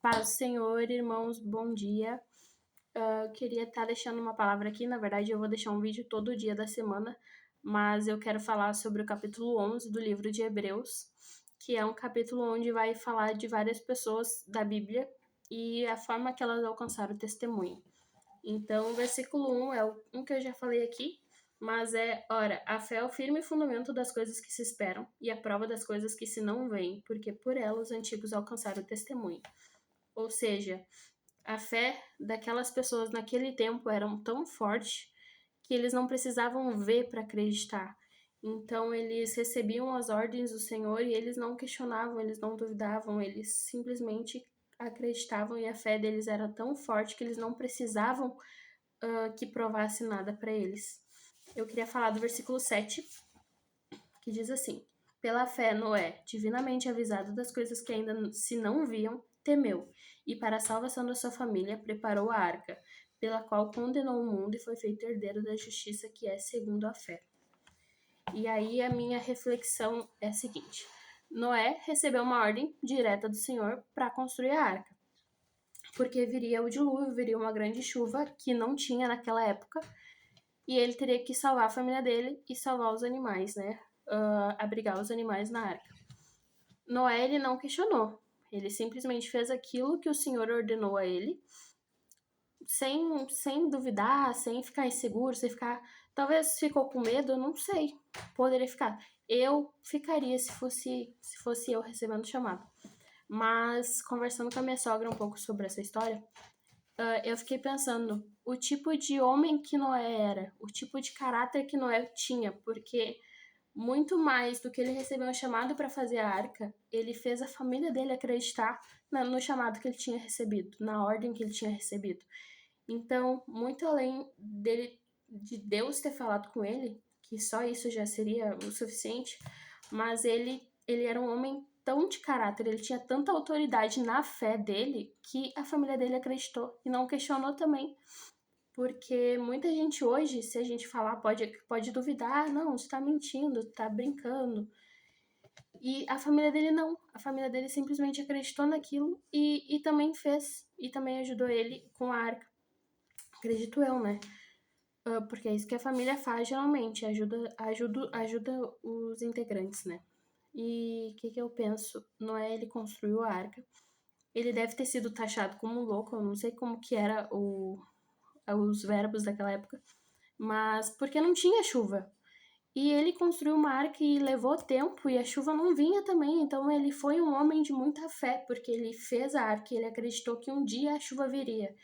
Paz do Senhor, irmãos, bom dia. Eu queria estar deixando uma palavra aqui, na verdade eu vou deixar um vídeo todo dia da semana, mas eu quero falar sobre o capítulo 11 do livro de Hebreus, que é um capítulo onde vai falar de várias pessoas da Bíblia e a forma que elas alcançaram o testemunho. Então, o versículo 1 é um que eu já falei aqui, mas ora, a fé é o firme fundamento das coisas que se esperam e a prova das coisas que se não veem, porque por ela os antigos alcançaram o testemunho. Ou seja, a fé daquelas pessoas naquele tempo era tão forte que eles não precisavam ver para acreditar. Então eles recebiam as ordens do Senhor e eles não questionavam, eles não duvidavam, eles simplesmente acreditavam e a fé deles era tão forte que eles não precisavam que provasse nada para eles. Eu queria falar do versículo 7, que diz assim: Pela fé, Noé, divinamente avisado das coisas que ainda se não viam, temeu, e para a salvação da sua família preparou a arca, pela qual condenou o mundo e foi feito herdeiro da justiça que é segundo a fé. E aí a minha reflexão é a seguinte: Noé recebeu uma ordem direta do Senhor para construir a arca, porque viria o dilúvio, viria uma grande chuva que não tinha naquela época, e ele teria que salvar a família dele e salvar os animais, né? Abrigar os animais na arca. Noé, ele não questionou. Ele simplesmente fez aquilo que o Senhor ordenou a ele, sem duvidar, sem ficar inseguro, sem ficar. Talvez ficou com medo, eu não sei. Poderia ficar. Eu ficaria se fosse eu recebendo o chamado. Mas, conversando com a minha sogra um pouco sobre essa história, eu fiquei pensando o tipo de homem que Noé era, o tipo de caráter que Noé tinha, porque muito mais do que ele recebeu um chamado para fazer a arca, ele fez a família dele acreditar no chamado que ele tinha recebido, na ordem que ele tinha recebido. Então, muito além de Deus ter falado com ele, que só isso já seria o suficiente, mas ele era um homem tão de caráter, ele tinha tanta autoridade na fé dele que a família dele acreditou e não questionou também. Porque muita gente hoje, se a gente falar, pode duvidar, não, você tá mentindo, tá brincando. E a família dele não. A família dele simplesmente acreditou naquilo e também fez. E também ajudou ele com a arca. Acredito eu, né? Porque é isso que a família faz geralmente, ajuda os integrantes, né? E o que eu penso? Noé, ele construiu a arca. Ele deve ter sido taxado como louco, eu não sei como que era os verbos daquela época, mas porque não tinha chuva. E ele construiu uma arca e levou tempo e a chuva não vinha também, então ele foi um homem de muita fé, porque ele fez a arca e ele acreditou que um dia a chuva viria.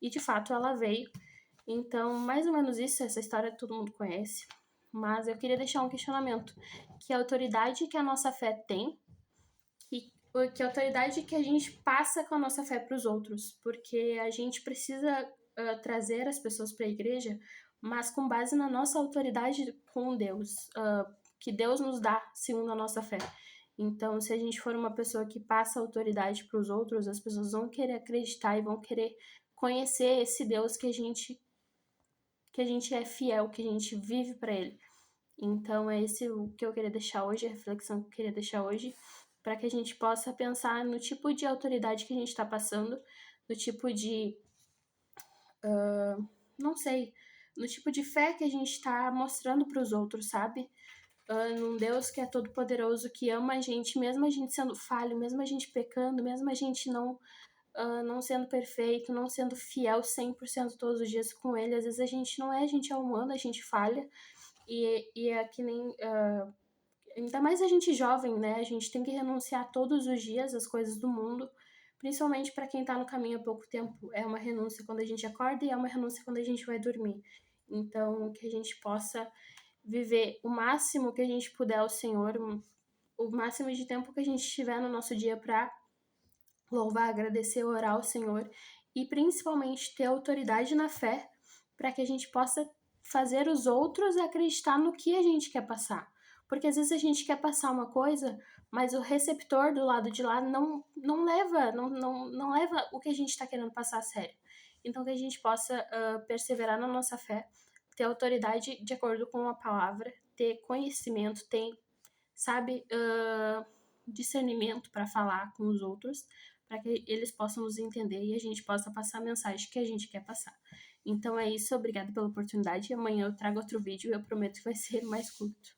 E de fato ela veio. Então, mais ou menos isso, essa história todo mundo conhece. Mas eu queria deixar um questionamento. Que autoridade que a nossa fé tem, que autoridade que a gente passa com a nossa fé para os outros? Porque a gente precisa trazer as pessoas para a igreja, mas com base na nossa autoridade com Deus, que Deus nos dá segundo a nossa fé. Então, se a gente for uma pessoa que passa autoridade para os outros, as pessoas vão querer acreditar e vão querer conhecer esse Deus que a gente é fiel, que a gente vive para ele. Então, é esse o que eu queria deixar hoje, a reflexão que eu queria deixar hoje, para que a gente possa pensar no tipo de autoridade que a gente está passando, no tipo de. Não sei, no tipo de fé que a gente está mostrando para os outros, sabe? Num Deus que é todo poderoso, que ama mesmo a gente sendo falho, mesmo a gente pecando, mesmo a gente não sendo perfeito, não sendo fiel 100% todos os dias com Ele. Às vezes a gente é humano, a gente falha, e é que nem. Ainda mais a gente jovem, né? A gente tem que renunciar todos os dias às coisas do mundo, principalmente para quem tá no caminho há pouco tempo. É uma renúncia quando a gente acorda e é uma renúncia quando a gente vai dormir. Então, que a gente possa viver o máximo que a gente puder ao Senhor, o máximo de tempo que a gente tiver no nosso dia para louvar, agradecer, orar ao Senhor e principalmente ter autoridade na fé para que a gente possa fazer os outros acreditar no que a gente quer passar. Porque às vezes a gente quer passar uma coisa, mas o receptor do lado de lá não leva o que a gente está querendo passar a sério. Então que a gente possa perseverar na nossa fé, ter autoridade de acordo com a palavra, ter conhecimento, ter, sabe, discernimento para falar com os outros, para que eles possam nos entender e a gente possa passar a mensagem que a gente quer passar. Então é isso, obrigada pela oportunidade. Amanhã eu trago outro vídeo e eu prometo que vai ser mais curto.